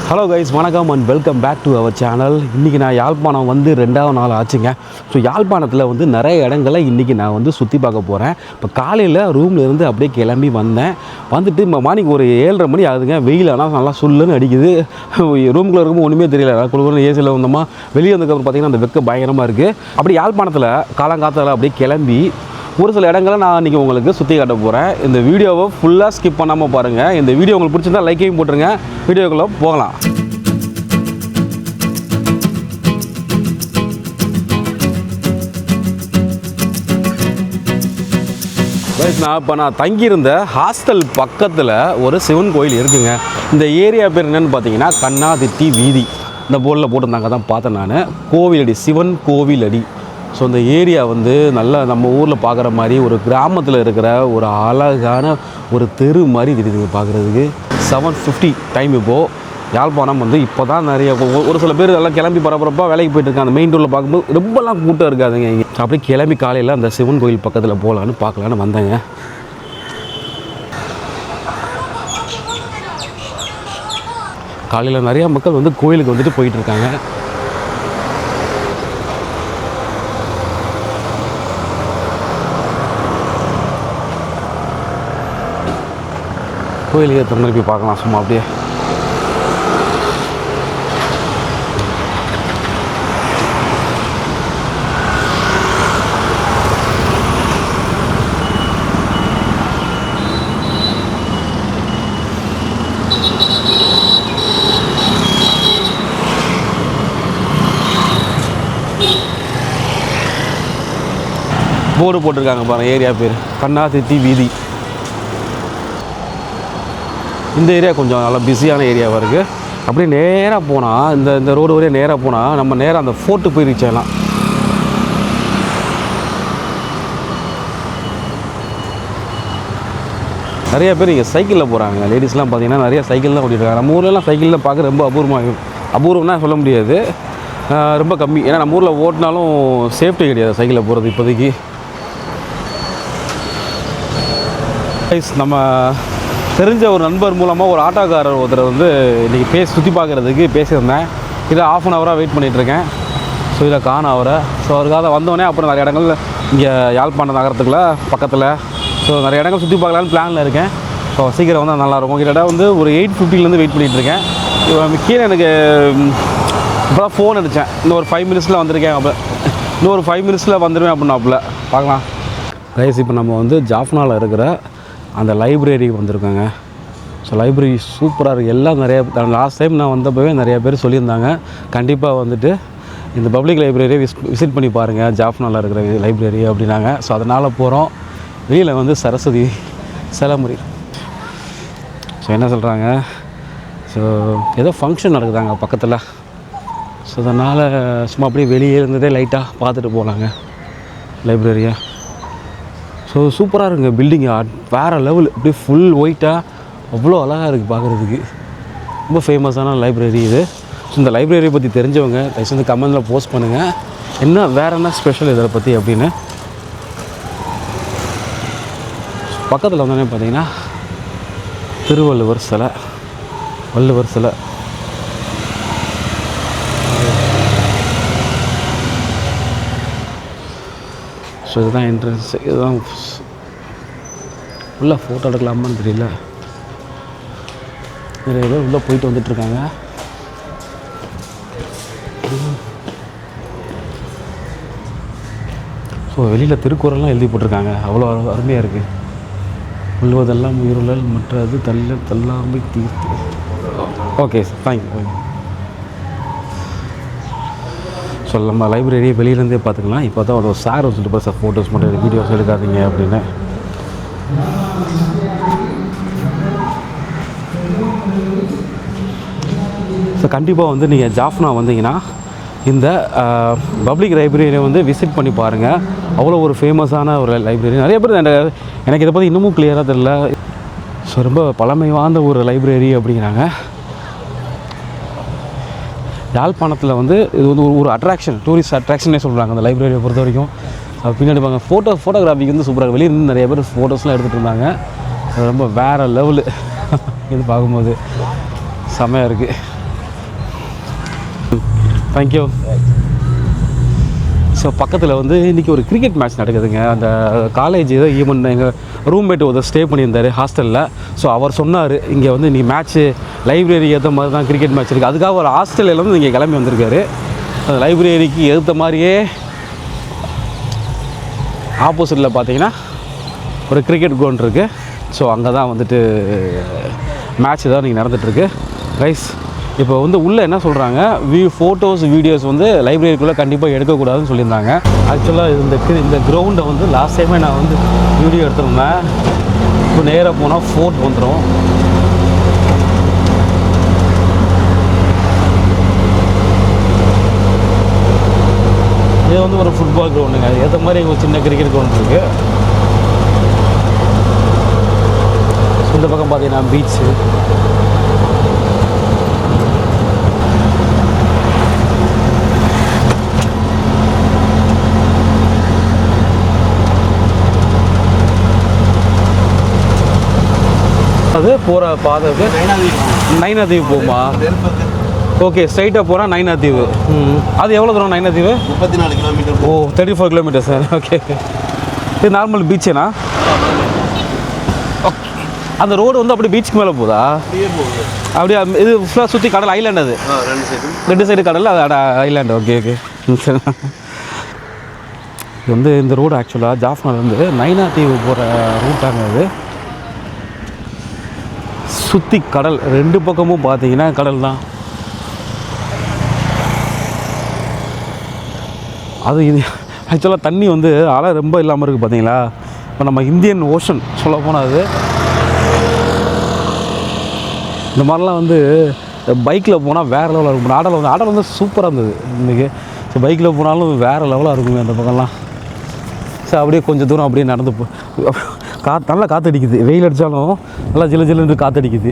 Hello guys, வணக்கம் and welcome back to our channel. இன்றைக்கி நான் யாழ்ப்பாணம் வந்து 2வது நாள் ஆச்சுங்க. ஸோ யாழ்ப்பாணத்தில் வந்து நிறைய இடங்களை இன்றைக்கி நான் வந்து சுற்றி பார்க்க போகிறேன். இப்போ காலையில் ரூமில் இருந்து அப்படியே கிளம்பி வந்துட்டு மார்னிங் ஒரு 7:30 மணி ஆகுதுங்க. வெயில் ஆனால் நல்லா சுல்லுன்னு அடிக்குது. ரூமுக்குள்ளே இருக்கும்போது ஒன்றுமே தெரியல. குளிர்னு ஏசியில் வந்தோமா, வெளியே வந்ததுக்கப்புறம் பார்த்திங்கன்னா அந்த வெக்க பயங்கரமாக இருக்குது. அப்படி யாழ்ப்பாணத்தில் காலங்காத்தால் அப்படியே கிளம்பி ஒரு சில இடங்களை நான் இன்றைக்கி உங்களுக்கு சுற்றி காட்ட போகிறேன். இந்த வீடியோவை ஃபுல்லாக ஸ்கிப் பண்ணாமல் பாருங்கள். இந்த வீடியோ உங்களுக்கு பிடிச்சிருந்தால் லைக்கையும் போட்டுருங்க. வீடியோக்குள்ளே போகலாம். நான் தங்கியிருந்த ஹாஸ்டல் பக்கத்தில் ஒரு சிவன் கோயில் இருக்குங்க. இந்த ஏரியா பேர் என்னென்னு பார்த்தீங்கன்னா கண்ணாதிட்டி வீதி. இந்த போர்டில் போட்டிருந்தாங்க, தான் பார்த்தேன் நான். கோவிலடி, சிவன் கோவிலடி. ஸோ இந்த ஏரியா வந்து நல்லா நம்ம ஊரில் பார்க்குற மாதிரி ஒரு கிராமத்தில் இருக்கிற ஒரு அழகான ஒரு தெரு மாதிரி தெரியுதுங்க பார்க்குறதுக்கு. 7:50 டைம். இப்போது யாழ்ப்பாணம் வந்து இப்போ தான் நிறைய ஒரு சில பேர் எல்லாம் கிளம்பி பரபரப்பாக வேலைக்கு போயிட்டுருக்காங்க. அந்த மெயின் ரோட்டில் பார்க்கும்போது ரொம்பலாம் கூட்டம் இருக்காதுங்க இங்கே. அப்படியே கிளம்பி காலையில் அந்த சிவன் கோயில் பக்கத்தில் போகலான்னு பார்க்கலான்னு வந்தேங்க. காலையில் நிறையா மக்கள் வந்து கோயிலுக்கு வந்துட்டு போயிட்டுருக்காங்க. கோயிலுக்கு எத்தனை மணி போய் பார்க்கலாம் சும்மா அப்படியே. போர்டு போட்டிருக்காங்க பாருங்கள், ஏரியா பேர் கண்ணாதிட்டி வீதி. இந்த ஏரியா கொஞ்சம் நல்லா பிஸியான ஏரியாவாக இருக்குது. அப்படியே நேராக போனால் இந்த ரோடு வரையும் நேராக போனால் நம்ம நேராக அந்த ஃபோர்ட்டு போய் ரீச் ஆகலாம். நிறைய பேர் இங்கே சைக்கிளில் போகிறாங்க. லேடிஸ்லாம் பார்த்திங்கன்னா நிறைய சைக்கிள் தான் ஓட்டிகிட்டு இருக்காங்க. நம்ம ஊர்லலாம் சைக்கிளில் பார்க்க ரொம்ப அபூர்வம்னா சொல்ல முடியாது, ரொம்ப கம்மி. ஏன்னா நம்ம ஊரில் ஓட்டினாலும் சேஃப்டி கிடையாது சைக்கிளில் போகிறது இப்போதைக்கு. நம்ம தெரிஞ்ச ஒரு நண்பர் மூலமாக ஒரு ஆட்டோக்காரர் ஒருத்தர் வந்து இன்றைக்கி சுற்றி பார்க்குறதுக்கு பேசியிருந்தேன். இதை 1/2 hour வெயிட் பண்ணிகிட்ருக்கேன். ஸோ இதில் காண அவரை. ஸோ அவருக்காக வந்தோடனே அப்புறம் நிறைய இடங்கள் இங்கே யாழ்ப்பாணம் நகரத்துக்குள்ள பக்கத்தில் ஸோ நிறைய இடங்கள் சுற்றி பார்க்கலான்னு பிளானில் இருக்கேன். ஸோ சீக்கிரம் வந்தால் நல்லாயிருக்கும். கிட்டத்தட்ட வந்து ஒரு 8:50 வெயிட் பண்ணிகிட்ருக்கேன். கீழே எனக்கு இப்போ தான் ஃபோன் அடித்தேன். இன்னும் ஒரு 5 minutes வந்திருக்கேன். அப்போ இன்னும் ஒரு 5 minutes வந்துடுவேன் அப்படின்னாப்புல. பார்க்கலாம் கைஸ். இப்போ நம்ம வந்து ஜாஃப்னாவில் இருக்கிற அந்த லைப்ரரிக்கு வந்திருக்காங்க. ஸோ லைப்ரரி சூப்பராக இருக்குது. எல்லாம் நிறைய லாஸ்ட் டைம் நான் வந்தப்போவே நிறைய பேர் சொல்லியிருந்தாங்க கண்டிப்பாக வந்துட்டு இந்த பப்ளிக் லைப்ரரியை விசிட் பண்ணி பாருங்கள், ஜாஃப்னாவில் இருக்கிற லைப்ரரி அப்படின்னாங்க. ஸோ அதனால் போகிறோம். வெளியில் வந்து சரஸ்வதி சிலமுறை. ஸோ என்ன சொல்கிறாங்க, ஸோ ஏதோ ஃபங்க்ஷன் நடக்குதாங்க பக்கத்தில். ஸோ அதனால் சும்மா அப்படியே வெளியே இருந்ததே லைட்டாக பார்த்துட்டு போகலாங்க லைப்ரரியை. ஸோ சூப்பராக இருக்குங்க பில்டிங்கு, வேறு லெவல். அப்படியே ஃபுல் ஒயிட்டாக அவ்வளோ அழகாக இருக்குது பார்க்குறதுக்கு. ரொம்ப ஃபேமஸான லைப்ரரி இது. ஸோ இந்த லைப்ரரியை பற்றி தெரிஞ்சவங்க தயவுசெய்து கமெண்டில் போஸ்ட் பண்ணுங்கள், என்ன வேறு என்ன ஸ்பெஷல் இதை பற்றி அப்படின்னு. பக்கத்தில் வந்தோடனே பார்த்தீங்கன்னா திருவள்ளுவர் சிலை, வள்ளுவர் சிலை. ஸோ இதுதான் என்ட்ரன்ஸ். இதுதான் உள்ளே ஃபோட்டோ எடுக்கலாமான்னு தெரியல. நிறைய பேர் உள்ளே போயிட்டு வந்துட்டுருக்காங்க. ஸோ வெளியில் திருக்குறள்லாம் எழுதி போட்டிருக்காங்க. அவ்வளோ அருமையாக இருக்குது. உள்ளுவதெல்லாம் உயிருள்ளல் மற்றது தள்ளாமை தீர்த்து. Okay sir, thank you. ஸோ நம்ம லைப்ரரியை வெளியிலேருந்தே பார்த்துக்கலாம். இப்போ தான் ஒரு சார் வந்துட்டு போய் சார் ஃபோட்டோஸ் மட்டும் வீடியோஸ் எடுக்காதீங்க அப்படின்னு. ஸோ கண்டிப்பாக வந்து நீங்கள் ஜாஃப்னா வந்தீங்கன்னா இந்த பப்ளிக் லைப்ரரியை வந்து விசிட் பண்ணி பாருங்கள். அவ்வளோ ஒரு ஃபேமஸான ஒரு லைப்ரரி. நிறைய பேர் எனக்கு இதை பற்றி இன்னமும் கிளியராக தெரியல. ஸோ ரொம்ப பழமை வாய்ந்த ஒரு லைப்ரரி அப்படிங்கிறாங்க. யாழ்ப்பாணத்தில் வந்து இது வந்து ஒரு அட்ராக்ஷன், டூரிஸ்ட் அட்ராக்ஷனே சொல்கிறாங்க அந்த லைப்ரரியை பொறுத்த வரைக்கும். பின்னாடி பாங்க ஃபோட்டோகிராஃபிக்கு வந்து சூப்பராக வெளியிருந்து நிறைய பேர் ஃபோட்டோஸ்லாம் எடுத்துகிட்டு இருந்தாங்க. ரொம்ப வேறு லெவலு இது பார்க்கும்போது செம்மையாக இருக்குது. தேங்க்யூ. ஸோ பக்கத்தில் வந்து இன்றைக்கி ஒரு கிரிக்கெட் மேட்ச் நடக்குதுங்க. அந்த காலேஜ் ஏதோ ஈவெண்ட் எங்கள் ரூம்மேட் ஒருத்தர் ஸ்டே பண்ணியிருந்தார் ஹாஸ்டலில். ஸோ அவர் சொன்னார் இங்கே வந்து இன்றைக்கி மேட்ச்சு லைப்ரரி ஏற்ற மாதிரி தான் கிரிக்கெட் மேட்ச் இருக்குது. அதுக்காக ஒரு ஹாஸ்டல்லேருந்து இங்கே கிளம்பி வந்திருக்காரு. அந்த லைப்ரரிக்கு ஏற்ற மாதிரியே ஆப்போசிட்டில் பார்த்தீங்கன்னா ஒரு கிரிக்கெட் கிரவுண்ட் இருக்குது. ஸோ அங்கே தான் வந்துட்டு மேட்ச் தான் இன்றைக்கி நடந்துகிட்ருக்கு. ரைஸ் இப்போ வந்து உள்ளே என்ன சொல்கிறாங்க, ஃபோட்டோஸ் வீடியோஸ் வந்து லைப்ரரிக்குள்ளே கண்டிப்பாக எடுக்கக்கூடாதுன்னு சொல்லியிருந்தாங்க. ஆக்சுவலாக இந்த கிரவுண்டை வந்து லாஸ்ட் டைமே நான் வந்து வீடியோ எடுத்திருந்தேன். இப்போ நேராக போனால் ஃபோர்ட் வந்துடும். இது வந்து ஒரு ஃபுட்பால் கிரவுண்டுங்க. ஏற்ற மாதிரி ஒரு சின்ன கிரிக்கெட் கிரவுண்ட் இருக்குது. இந்த பக்கம் பார்த்தீங்கன்னா பீச்சு. அது போகிற பாதைக்கு நைனா தீவு போகுமா? ஓகே, ஸ்ட்ரைட்டாக போனால் நைனா தீவு. அது எவ்வளோ தூரம் நைனா தீவு? 34 கிலோமீட்டர். ஓ, 34 கிலோமீட்டர் சார். ஓகே, இது நார்மல் பீச்சுனா? ஓகே, அந்த ரோடு வந்து அப்படி பீச்சுக்கு மேலே போகுதா? அப்படியே இது ஃபுல்லாக சுற்றி கடல் ஐலாண்ட். அது ரெண்டு சைடு கடல், அது ஐலாண்டு. ஓகே ஓகே சரி. இது வந்து இந்த ரோடு ஆக்சுவலாக ஜாஃப்னாலேருந்து நைனா தீவு போகிற ரூட்டாங்க. அது சுற்றி கடல், ரெண்டு பக்கமும் பார்த்தீங்கன்னா கடல் தான். அது இது ஆக்சுவலாக தண்ணி வந்து அலை ரொம்ப இல்லாமல் இருக்குது பார்த்தீங்களா. இப்போ நம்ம இந்தியன் ஓஷன் சொல்ல போனால் அது இந்த மாதிரிலாம் வந்து பைக்கில் போனால் வேறு லெவலாக இருக்கும். ஆடல் வந்து சூப்பராக இருந்தது இன்றைக்கி. ஸோ பைக்கில் போனாலும் வேறு லெவலாக இருக்குங்க அந்த பக்கம்லாம். ஸோ அப்படியே கொஞ்சம் தூரம் அப்படியே நடந்து நல்லா காற்றடிக்குது. வெயில் அடித்தாலும் நல்லா ஜில்லுன்னு காற்றடிக்குது.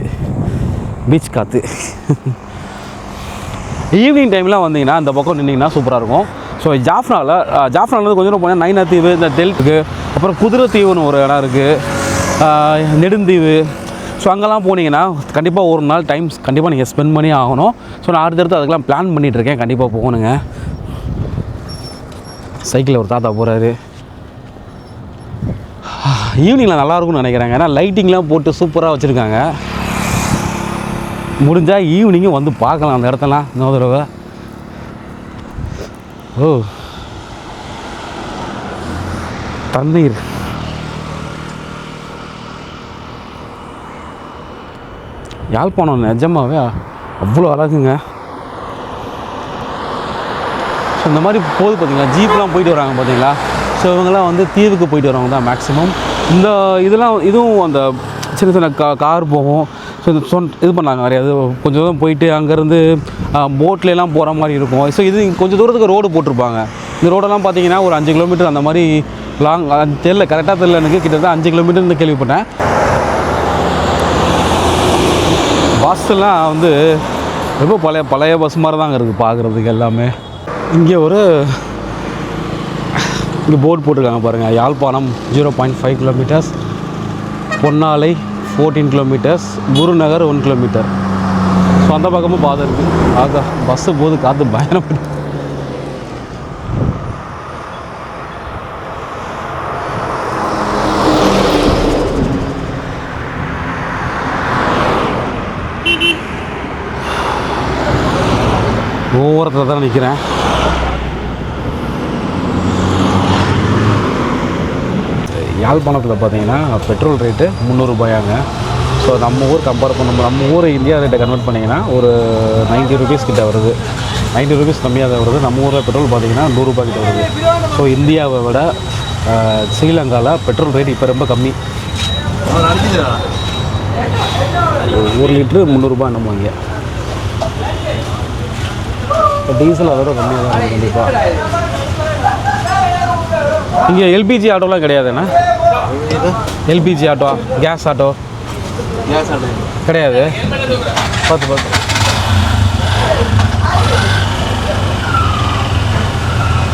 பீச் காற்று. ஈவினிங் டைம்லாம் வந்தீங்கன்னா அந்த பக்கம் நின்றிங்கன்னா சூப்பராக இருக்கும். ஸோ ஜாஃப்னாலேருந்து கொஞ்சம் தூரம் போனால் நைனா தீவு, இந்த டெல்ட்டுக்கு, அப்புறம் குதிரை தீவுன்னு ஒரு இடம் இருக்குது, நெடுந்தீவு. ஸோ அங்கெல்லாம் போனீங்கன்னா கண்டிப்பாக ஒரு நாள் டைம் கண்டிப்பாக நீங்கள் ஸ்பெண்ட் பண்ணி ஆகணும். ஸோ நான் அடுத்தடுத்து அதுக்கெலாம் பிளான் பண்ணிகிட்ருக்கேன். கண்டிப்பாக போகணுங்க. சைக்கிளில் ஒரு தாத்தா போகிறாரு. ஈவினிங்கில் நல்லாயிருக்கும்னு நினைக்கிறாங்க. ஏன்னா லைட்டிங்லாம் போட்டு சூப்பராக வச்சுருக்காங்க. முடிஞ்சால் ஈவினிங்கும் வந்து பார்க்கலாம் அந்த இடத்தெல்லாம் இன்னொரு தடவை. ஓ, தண்ணீர். யாழ்ப்பாணம் நிஜமாவே அவ்வளோ அழகுங்க. ஸோ இந்த மாதிரி போகுது பார்த்தீங்களா, ஜீப்லாம் போயிட்டு வராங்க பார்த்தீங்களா. ஸோ இவங்கெல்லாம் வந்து தீவுக்கு போயிட்டு வரவங்க தான் மேக்ஸிமம். இந்த இதுவும் அந்த சின்ன சின்ன கார் போகும். ஸோ இது பண்ணாங்க நிறையா. அது கொஞ்சம் தூரம் போயிட்டு அங்கேருந்து போட்லாம் போகிற மாதிரி இருக்கும். ஸோ இது கொஞ்சம் தூரத்துக்கு ரோடு போட்டிருப்பாங்க. இந்த ரோடெல்லாம் பார்த்தீங்கன்னா ஒரு 5 கிலோமீட்டர் அந்த மாதிரி லாங். தெரியல, கரெக்டாக தெரியல எனக்கு. கிட்டத்தட்ட 5 கிலோமீட்டர்னு கேள்விப்பட்டேன். பஸ்ஸெல்லாம் வந்து ரொம்ப பழைய பஸ் மாதிரி தாங்க இருக்குது பார்க்குறதுக்கு எல்லாமே. இங்கே இங்கே போர்டு போட்டிருக்காங்க பாருங்கள். Yazhpanam 0.5 kilometres, Ponnalai 14 kilometres, Gurunagar 1 kilometre. So அந்த பக்கமும் பாதை இருக்குது. ஆகா, பஸ்ஸு போது காற்று பயணம். ஓரத்தில் தான் நிற்கிறேன். யாழ்ப்பாணத்தில் பார்த்தீங்கன்னா பெட்ரோல் ரேட்டு 300 ரூபாயாங்க. ஸோ நம்ம ஊர் கம்பேர் பண்ண நம்ம ஊர் இந்தியா ரேட்டை கன்வெர்ட் பண்ணிங்கன்னா ஒரு 90 ருபீஸ் கிட்ட வருது. 90 ருபீஸ் கம்மியாக தான் வருது. நம்ம ஊரில் பெட்ரோல் பார்த்தீங்கன்னா 100 ரூபாய் கிட்ட வருது. ஸோ இந்தியாவை விட ஸ்ரீலங்காவில் பெட்ரோல் ரேட் இப்போ ரொம்ப கம்மி. 1 லிட்ரு 300 ரூபாய் என்னமோ. இங்கே இப்போ டீசல் அதோட கம்மியாக தான் இருக்குது கண்டிப்பாக. இங்கே எல்பிஜி ஆட்டோலாம் கிடையாதுண்ணா? எல்பிஜி ஆட்டோ, கேஸ் ஆட்டோ கிடையாது. பார்த்து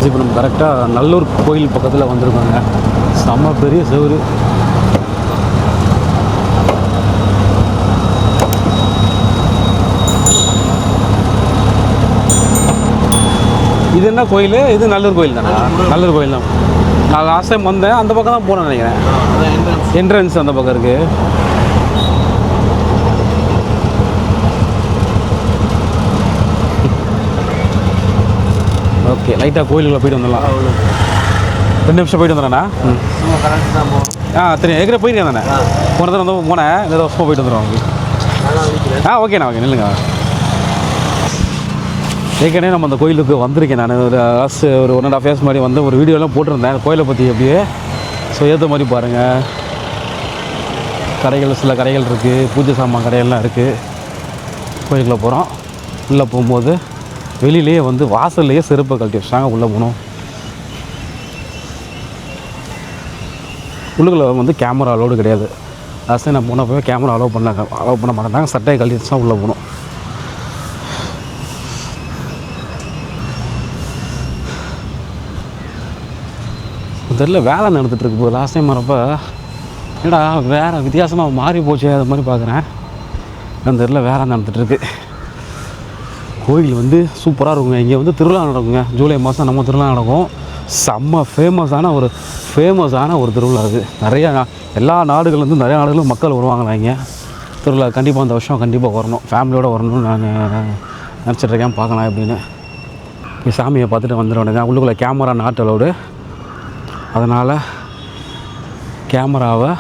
இப்போ நம்ம கரெக்டாக நல்லூர் கோயில் பக்கத்தில் வந்திருக்கோங்க. செம்ம பெரிய செவுரு. என்ன கோயில் இது? நல்லூர் கோயில் தானே? நல்லூர் கோயில் தான். நான் லாஸ்ட் டைம் வந்தேன், அந்த பக்கம் தான் போனேன் நினைக்கிறேன். என்ட்ரன்ஸ் அந்த பக்கம் இருக்குது. ஓகே, லைட்டாக கோயிலுக்குள்ளே போயிட்டு வந்துடலாம். 2 நிமிஷம் போயிட்டு வந்துடுறேண்ணா. தெரியும், ஏற்கனவே போயிருக்கேன் தானே. போன தடவை வந்து போனேன், இந்த வருஷமாக போயிட்டு வந்துடுவோம். ஓகேண்ணா, ஓகே, நில்லுங்க. ஏற்கனவே நம்ம அந்த கோயிலுக்கு வந்திருக்கேன் நான். ஒரு லாஸ்ட் ஒரு 1.5 இயர்ஸ் மாதிரி வந்து ஒரு வீடியோலாம் போட்டிருந்தேன் கோயிலை பற்றி அப்படியே. ஸோ ஏற்ற மாதிரி பாருங்கள், கடைகள், சில கடைகள் இருக்குது, பூஜை சாமான் கடைகள்லாம் இருக்குது. கோயிலுக்குள்ளே போகிறோம். உள்ளே போகும்போது வெளியிலேயே வந்து வாசல்லையே செருப்பை கழட்டி வச்சாங்க. உள்ளே போகணும். உள்ளுக்குள்ளே வந்து கேமரா அலோடு கிடையாது. லாஸ்ட்டு நான் போனப்போ கேமரா அலோவ் பண்ண மாட்டாங்க. சட்டையை கழட்டி வச்சு தான் உள்ளே போகணும். தெரியல, வேலை நடந்துகிட்ருக்கு. போது லாஸ்ட் டைம் வரப்போ ஏடா வேறு வித்தியாசமாக மாறி போச்சு அது மாதிரி பார்க்குறேன். அந்த தெரியல வேலை நடந்துகிட்ருக்கு. கோயில் வந்து சூப்பராக இருக்குங்க. இங்கே வந்து திருவிழா நடக்குங்க. ஜூலை மாதம் நம்ம திருவிழா நடக்கும். செம்ம ஃபேமஸான ஒரு திருவிழா அது. நிறையா எல்லா நாடுகள்லேருந்து நிறையா நாடுகளும் மக்கள் வருவாங்களா இங்கே திருவிழா. கண்டிப்பாக அந்த வருஷம் கண்டிப்பாக வரணும், ஃபேமிலியோடு வரணும்னு நான் நினச்சிட்ருக்கேன். பார்க்கலாம் அப்படின்னு. சாமியை பார்த்துட்டு வந்துட வேண்டியது. உள்ளுக்குள்ளே கேமரா நாட் அலோடு. அதனால் கேமராவை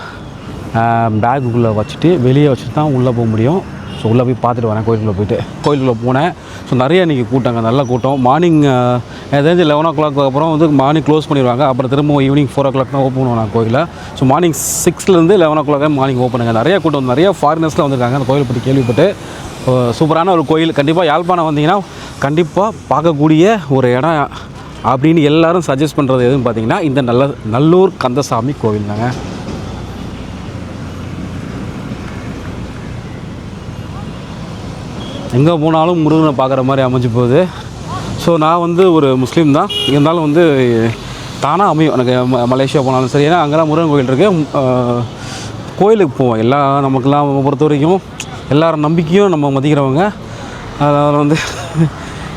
பேக்குள்ளே வச்சுட்டு வெளியே வச்சுட்டு தான் உள்ளே போக முடியும். ஸோ உள்ளே போய் பார்த்துட்டு வரேன். கோயிலுக்குள்ளே போனேன். ஸோ நிறைய இன்றைக்கி கூட்டங்க, நல்ல கூட்டம். மார்னிங் ஏதாச்சும் 11 o'clock அப்புறம் வந்து மார்னிங் க்ளோஸ் பண்ணிடுவாங்க. அப்புறம் திரும்ப ஈவினிங் 4 o'clock தான் ஓப்பன் பண்ணுவாங்க கோயிலை. ஸோ மார்னிங் 6லேருந்து 11 o'clock மார்னிங் ஓப்பனுங்க. நிறைய கூட்டம், நிறைய ஃபாரினர்ஸ்லாம் வந்திருக்காங்க அந்த கோயிலை பற்றி கேள்விப்பட்டு. சூப்பரான ஒரு கோயில். கண்டிப்பாக யாழ்ப்பாணம் வந்தீங்கன்னா கண்டிப்பாக பார்க்கக்கூடிய ஒரு இடம் அப்படின்னு எல்லோரும் சஜஸ்ட் பண்ணுறது எதுன்னு பார்த்தீங்கன்னா இந்த நல்லூர் கந்தசாமி கோவில் தாங்க. எங்கே போனாலும் முருகனை பார்க்குற மாதிரி அமைஞ்சு போகுது. ஸோ நான் வந்து ஒரு முஸ்லீம் தான், இருந்தாலும் வந்து தானாக அமையும் எனக்கு. மலேசியா போனாலும் சரி, ஏன்னா அங்கெல்லாம் முருகன் கோயில் இருக்குது. கோயிலுக்கு போவோம் நமக்கெல்லாம் பொறுத்த வரைக்கும் எல்லாரும் நம்பிக்கையும் நம்ம மதிக்கிறவங்க. அதனால் வந்து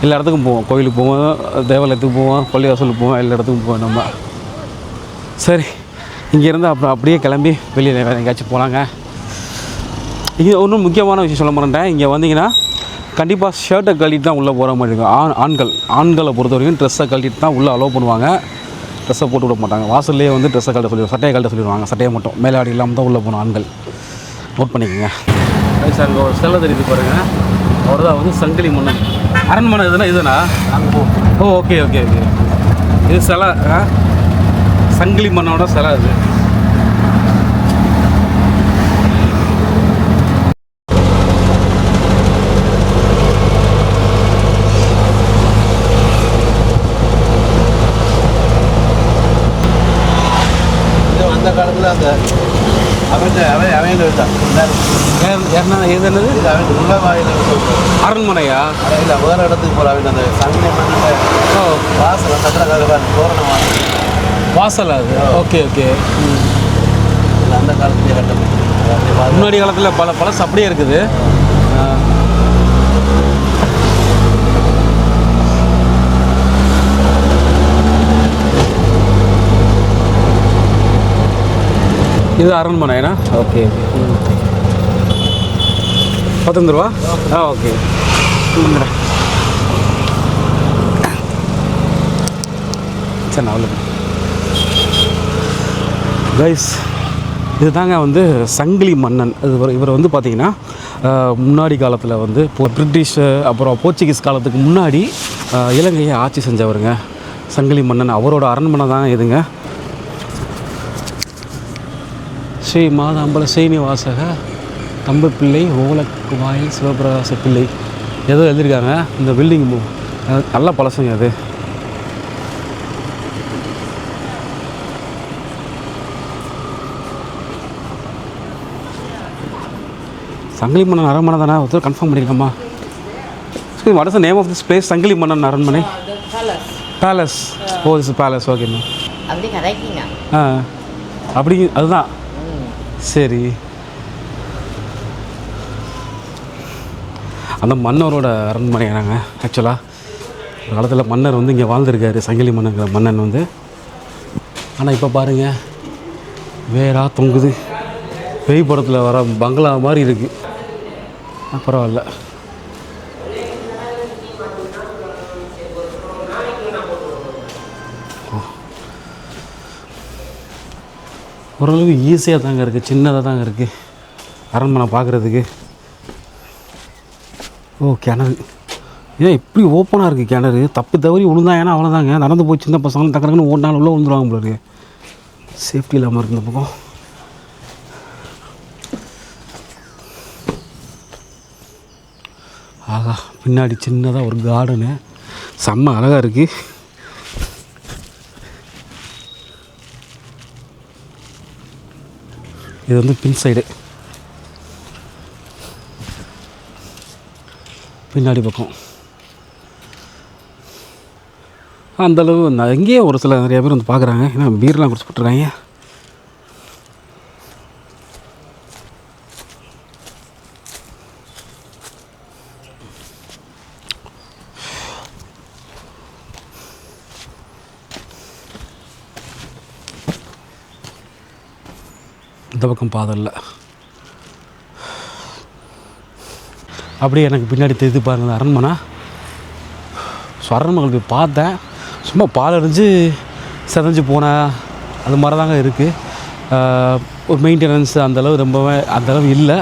எல்லா இடத்துக்கும் போவோம். கோயிலுக்கு போவோம், தேவாலயத்துக்கு போவோம், பள்ளிவாசலுக்கு போவோம், எல்லா இடத்துக்கும் போவோம் நம்ம. சரி, இங்கேருந்து அப்புறம் அப்படியே கிளம்பி வெளியில் வேறு எங்கேயாச்சும் போகலாங்க. இங்கே ஒன்றும் முக்கியமான விஷயம் சொல்ல மாட்டேன். இங்கே வந்தீங்கன்னா கண்டிப்பாக ஷர்ட்டை கழட்டிட்டு தான் உள்ளே போகிற மாதிரி இருக்கும். ஆண்களை பொறுத்த வரைக்கும் ட்ரெஸ்ஸை கழட்டிட்டு தான் உள்ளே அலோவ் பண்ணுவாங்க. ட்ரெஸ்ஸை போட்டு விட மாட்டாங்க. வாசல்லே வந்து ட்ரெஸ்ஸை கழட்ட சொல்லிடுவாங்க, சட்டையை கழட்ட சொல்லிடுவாங்க. சட்டையை மட்டும் மேலே ஆடி இல்லாமல் தான் உள்ளே போகணும் ஆண்கள். நோட் பண்ணிக்கோங்க. சார் இங்கே ஒரு செல்ல தெரியுது பாருங்கள். அவர் தான் வந்து சங்கிலி மன்னன். அரண்மனை இதுனா ஓ ஓகே. இது சிலை, சங்கிலி மன்னனோட சிலை அது. அந்த காலத்தில் அந்த அரண்மனையா இல்லை, வேறு இடத்துக்கு போகிற அந்த சங்கிலி மன்னன் வாசல் தோரணம் வாசல் அது. ஓகே. அந்த காலத்துலேயே கட்டப்பட்டு முன்னாடி காலத்தில் பழசு அப்படியே இருக்குது. இது அரண்மனைனா? ஓகே. 15 ரூபா. ஓகே. சரி, நான் கைஸ், இது தாங்க வந்து சங்கிலி மன்னன். இவர் வந்து பார்த்திங்கன்னா முன்னாடி காலத்தில் வந்து பிரிட்டிஷ் அப்புறம் போர்ச்சுகீஸ் காலத்துக்கு முன்னாடி இலங்கையை ஆட்சி செஞ்சவருங்க சங்கிலி மன்னன். அவரோட அரண்மனை தான் இதுங்க. ஸ்ரீ மாதாம்பல சீனிவாசக தம்பப்பிள்ளை ஓலக்கு வாயில் சிவபிரகாச பிள்ளை ஏதோ எழுதியிருக்காங்க. இந்த பில்டிங் நல்ல பழசுங்க அது. சங்கிலி மன்னன் அரண்மனை தானே? ஒருத்தர் கன்ஃபார்ம் பண்ணிக்கலாமா? What is the name of this place? Sangili மன்னன் அரண்மனை பேலஸ். O, this palace. ஓகேண்ணா. அப்படி அதுதான். சரி, அந்த மன்னரோட அரண்மனை நாங்கள் ஆக்சுவலாக ஒரு காலத்தில் மன்னர் வந்து இங்கே வாழ்ந்துருக்காரு, சங்கிலி மன்னன் வந்து. ஆனால் இப்போ பாருங்கள் வேறா தொங்குது. பேய் படத்தில் வர பங்களா மாதிரி இருக்குது. பரவாயில்ல. ஓரளவு ஈஸியாக தாங்க இருக்குது, சின்னதாக தாங்க இருக்குது அரண்மனை பார்க்குறதுக்கு. ஓ கிணறு, ஏன் இப்படி ஓப்பனாக இருக்குது கிணறு? தப்பு தவறி விழுந்தா ஏன்னா அவ்வளோதாங்க, நடந்து போய் சின்ன பசங்களும் டக்குன்னு ஓடினாலும் உள்ளே விழுந்துருவாங்க போல இருக்குது. சேஃப்டி இல்லாமல் இருக்கு இந்த பக்கம். ஆகா, பின்னாடி சின்னதாக ஒரு கார்டனு, செம்ம அழகாக இருக்குது. இது வந்து பின் சைடு, பின்னாடி பக்கம். அந்தளவு எங்கேயே ஒரு சில நிறைய பேர் வந்து பார்க்குறாங்க. ஏன்னா பீர்லாம் குடிச்சு போட்டுருக்காங்க. இந்த பக்கம் பாதை இல்லை. அப்படியே எனக்கு பின்னாடி தெரிஞ்சு பாருங்கள் அரண்மனை. ஸோ அரண்மனை போய் பார்த்தேன், சும்மா பால் அடைஞ்சு செதஞ்சு போன அது மாதிரி தாங்க இருக்குது. ஒரு மெயின்டெனன்ஸ் அந்தளவு ரொம்பவே அந்தளவு இல்லை.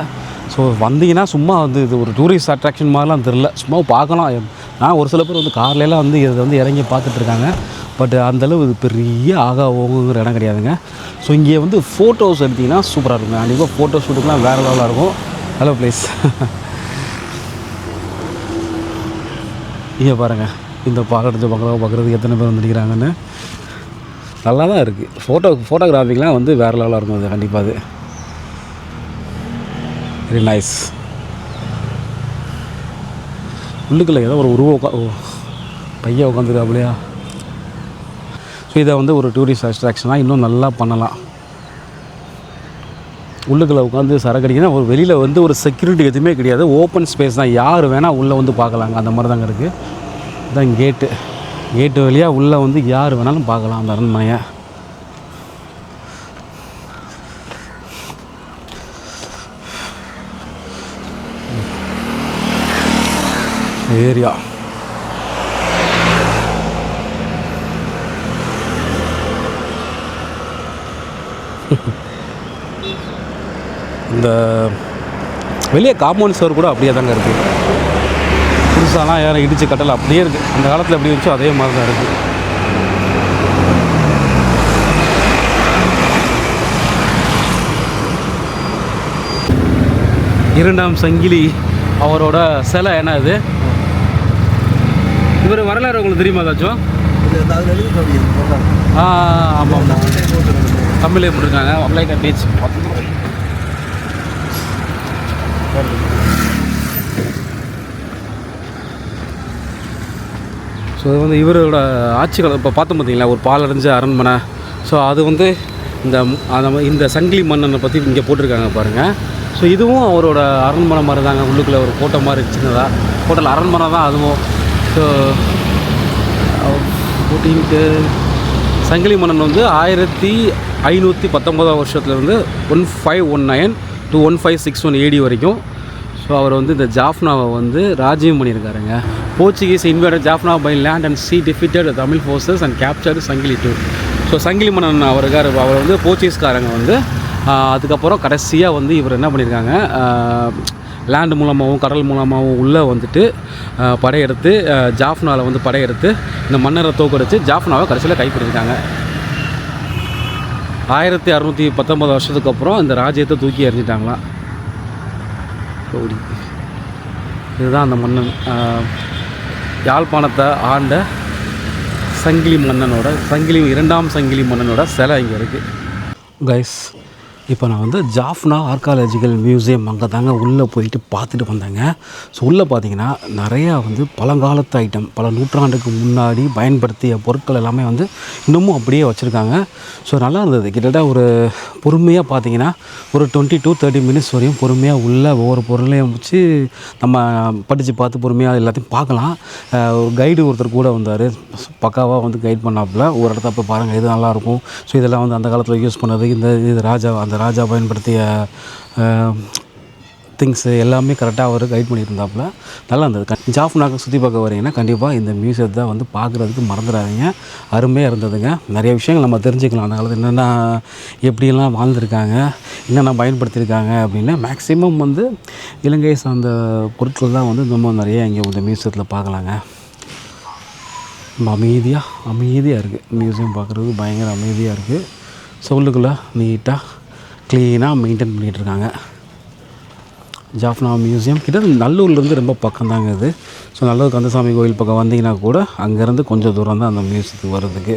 ஸோ வந்தீங்கன்னா சும்மா வந்து இது ஒரு டூரிஸ்ட் அட்ராக்ஷன் மாதிரிலாம் தெரில, சும்மா பார்க்கலாம். நான் ஒரு சில பேர் வந்து கார்லலாம் வந்து இதை வந்து இறங்கி பார்த்துட்ருக்காங்க. பட் அந்தளவு இது பெரிய ஓங்குங்கிற இடம் கிடையாதுங்க. ஸோ இங்கே வந்து ஃபோட்டோஸ் எடுத்திங்கன்னா சூப்பராக இருக்குங்க. கண்டிப்பாக ஃபோட்டோ ஷூட்டுக்குலாம் வேறு லெவலாக இருக்கும். Hello place. இங்கே பாருங்கள், இந்த பாலடைஞ்ச பங்களாவை பார்க்குறதுக்கு எத்தனை பேர் வந்துருக்கிறாங்கன்னு. நல்லா தான் இருக்குது. ஃபோட்டோகிராஃபிக்லாம் வந்து வேறு லெவலாக இருக்கும் அது கண்டிப்பாக. அது வெரி நைஸ். உள்ளுக்குள்ள ஏதோ ஒரு உருவம் பையன் உட்காந்துருக்காப்லையா. ஸோ இதை வந்து ஒரு டூரிஸ்ட் அட்ராக்ஷனாக இன்னும் நல்லா பண்ணலாம். உள்ளுக்குள்ளே உட்காந்து சரக்கடிக்கணும். ஒரு வெளியில் வந்து ஒரு செக்யூரிட்டி எதுவுமே கிடையாது, ஓப்பன் ஸ்பேஸ் தான், யார் வேணால் உள்ளே வந்து பார்க்கலாங்க. அந்த மாதிரி தாங்க இருக்குது. இதுதான் கேட்டு வழியாக உள்ளே வந்து யார் வேணாலும் பார்க்கலாம் அந்த அரண்மனையை. ஏரியா இந்த வெளியே காம்பவுண்ட் சுவர் கூட அப்படியே தாங்க இருக்குது. புதுசாலாம் யாரும் இடித்து கட்டலை, அப்படியே இருக்குது. அந்த காலத்தில் எப்படி இருந்துச்சோ அதே மாதிரி தான் இருக்குது. இரண்டாம் சங்கிலி அவரோட சிலை என்ன இது? இவர் வரலாறு உங்களுக்கு தெரியுமா ஏதாச்சும்? ஆமாம் ஆமாம், தமிழே போட்டிருக்காங்க. அப்ளைட் பீச் ஸோ அது வந்து இவரோட ஆட்சிகள் இப்போ பார்த்தோம் பார்த்தீங்களா, ஒரு பாலடைஞ்ச அரண்மனை. ஸோ அது வந்து இந்த சங்கிலி மன்னனை பற்றி இங்கே போட்டிருக்காங்க பாருங்கள். ஸோ இதுவும் அவரோட அரண்மனை மாதிரி தாங்க. உள்ளுக்குள்ளே ஒரு கோட்டை மாதிரி சின்னதாக ஹோட்டல் அரண்மனை தான் அதுவும். ஸோ 14 சங்கிலி மன்னன் வந்து 1519 வருஷத்துலேருந்து 1519 to 1561 AD வரைக்கும். ஸோ அவர் வந்து இந்த ஜாஃப்னாவை வந்து ராஜ்யம் பண்ணியிருக்காருங்க. Portuguese invaded Jaffna by land and sea defeated Tamil forces and captured Sankili two. So Sankili மன்னன் அவர் வந்து போர்ச்சுகீஸ்காரங்க வந்து அதுக்கப்புறம் கடைசியாக வந்து இவர் என்ன பண்ணியிருக்காங்க, லேண்டு மூலமாகவும் கடல் மூலமாகவும் உள்ளே வந்துட்டு படையெடுத்து ஜாஃப்னாவில் வந்து படையெடுத்து இந்த மன்னரை தோக்கடிச்சு ஜாஃப்னாவை கடைசியில் கைப்பற்றியிருக்காங்க. 1619 வருஷத்துக்கு அப்புறம் இந்த ராஜ்யத்தை தூக்கி எறிஞ்சிட்டாங்களாம். இதுதான் அந்த மன்னன், யாழ்ப்பாணத்தை ஆண்ட சங்கிலி மன்னனோட இரண்டாம் சங்கிலி மன்னனோட சிலை இங்கே இருக்குது கைஸ். இப்போ நான் வந்து ஜாஃப்னா ஆர்காலஜிக்கல் மியூசியம் அங்கே தாங்க உள்ளே போயிட்டு பார்த்துட்டு வந்தேங்க. ஸோ உள்ளே பார்த்தீங்கன்னா நிறையா வந்து பழங்காலத்து ஐட்டம், பல நூற்றாண்டுக்கு முன்னாடி பயன்படுத்திய பொருட்கள் எல்லாமே வந்து இன்னமும் அப்படியே வச்சுருக்காங்க. ஸோ நல்லா இருந்தது. கிட்டத்தட்ட ஒரு பொறுமையாக பார்த்தீங்கன்னா ஒரு 20 to 30 மினிட்ஸ் வரையும் பொறுமையாக உள்ள ஒவ்வொரு பொருளையும் வச்சு நம்ம படித்து பார்த்து பொறுமையாக எல்லாத்தையும் பார்க்கலாம். ஒரு கைடு ஒருத்தர் கூட வந்தார், பக்காவாக வந்து கைட் பண்ணாப்புல ஒரு இடத்த போய் பாருங்கள், இது நல்லாயிருக்கும். ஸோ இதெல்லாம் வந்து அந்த காலத்தில் யூஸ் பண்ணது, இது ராஜா பயன்படுத்திய திங்ஸு எல்லாமே கரெக்டாக அவர் கைட் பண்ணிட்டு இருந்தாப்புல. நல்லா இருந்தது. ஜாஃப்னாக்கு சுற்றி பார்க்க வரீங்கன்னா கண்டிப்பாக இந்த மியூசியத்தை வந்து பார்க்குறதுக்கு மறந்துடாதீங்க. அருமையாக இருந்ததுங்க. நிறைய விஷயங்கள் நம்ம தெரிஞ்சுக்கலாம். அந்த காலத்தில் என்னென்ன எப்படியெல்லாம் வாழ்ந்துருக்காங்க, என்னென்ன பயன்படுத்தியிருக்காங்க அப்படின்னு. மேக்ஸிமம் வந்து இலங்கை சார்ந்த பொருட்கள் தான் வந்து நம்ம நிறைய இங்கே இந்த மியூசியத்தில் பார்க்கலாங்க. ரொம்ப அமைதியாக இருக்குது. மியூசியம் பார்க்குறது பயங்கர அமைதியாக இருக்குது. ஸோ உள்ளுக்குள்ளே நீட்டாக க்ளீனாக மெயின்டைன் பண்ணிகிட்ருக்காங்க. ஜாஃப்னா மியூசியம் கிட்ட நல்லூர்லேருந்து ரொம்ப பக்கம் தாங்க இது. ஸோ நல்லூர் கந்தசாமி கோயில் பக்கம் வந்தீங்கன்னா கூட அங்கேருந்து கொஞ்சம் தூரம் தான் அந்த மியூசியத்துக்கு வர்றதுக்கு.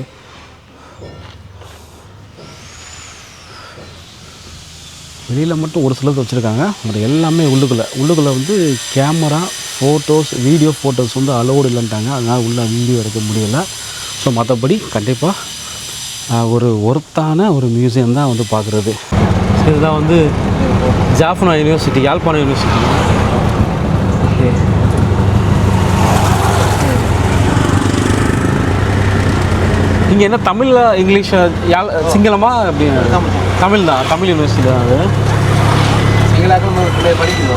வெளியில் மட்டும் ஒரு சிலது வச்சுருக்காங்க. பட் எல்லாமே உள்ளுக்குள்ளே வந்து கேமரா ஃபோட்டோஸ், வீடியோ ஃபோட்டோஸ் வந்து அலோடு இல்லைன்ட்டாங்க. அதனால் உள்ளே வீடியோ எடுக்க முடியலை. ஸோ மற்றபடி கண்டிப்பாக ஒரு ஒர்த்தான ஒரு மியூசியம் தான் வந்து பார்க்குறது. ஸோ இதுதான் வந்து Jaffna university, Yazhpanam university. Okay, இங்கே என்ன தமிழில் இங்கிலீஷ் சிங்களமா அப்படி? தமிழ் தான், தமிழ் யூனிவர்சிட்டி தான் அது.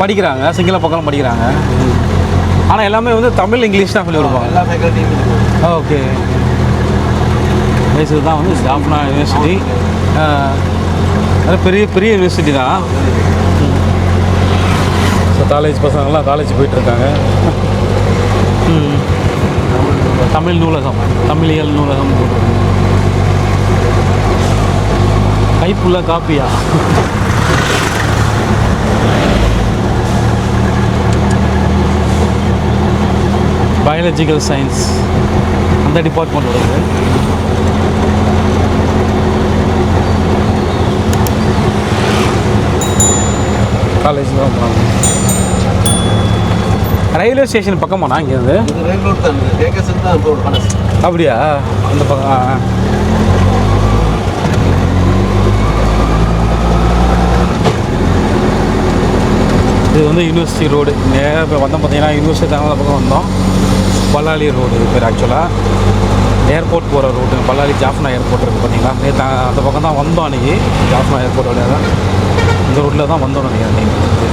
படிக்கிறாங்க, சிங்கள பக்கம் படிக்கிறாங்க. ஆனால் எல்லாமே வந்து தமிழ் இங்கிலீஷ் தான் சொல்லி வருவாங்க. ஓகே, இதுதான் வந்து ஜாஃப்னா யூனிவர்சிட்டி. அது பெரிய யூனிவர்சிட்டி தான். ஸோ காலேஜ் பசங்கள்லாம் காலேஜ் போயிட்டுருக்காங்க. தமிழ் நூலகம், தமிழியல் நூலகம். கைப்புள்ள காப்பியா? பயாலஜிக்கல் சயின்ஸ் அந்த டிபார்ட்மெண்ட் வருது. காலேஜ் தான் போனாங்க. ரயில்வே ஸ்டேஷன் பக்கமாண்ணா இங்கேருந்து? அப்படியா? அந்த பக்கம். இது வந்து யூனிவர்சிட்டி ரோடு. நேராக இப்போ வந்தோம் பார்த்தீங்கன்னா யூனிவர்சிட்டி தாங்க அந்த பக்கம் வந்தோம். பல்லாளி ரோடு இது பேர். ஆக்சுவலாக ஏர்போர்ட் போகிற ரோடு பல்லாளி ஜாஃப்னா ஏர்போர்ட் இருக்குது பார்த்தீங்களா. நேற்று அந்த பக்கம் தான் வந்தோம். அன்றைக்கி ஜாஃப்னா ஏர்போர்ட் வழியாக தான் இந்த ரோட்டில் தான் வந்தோம் நினைக்கிறேன்.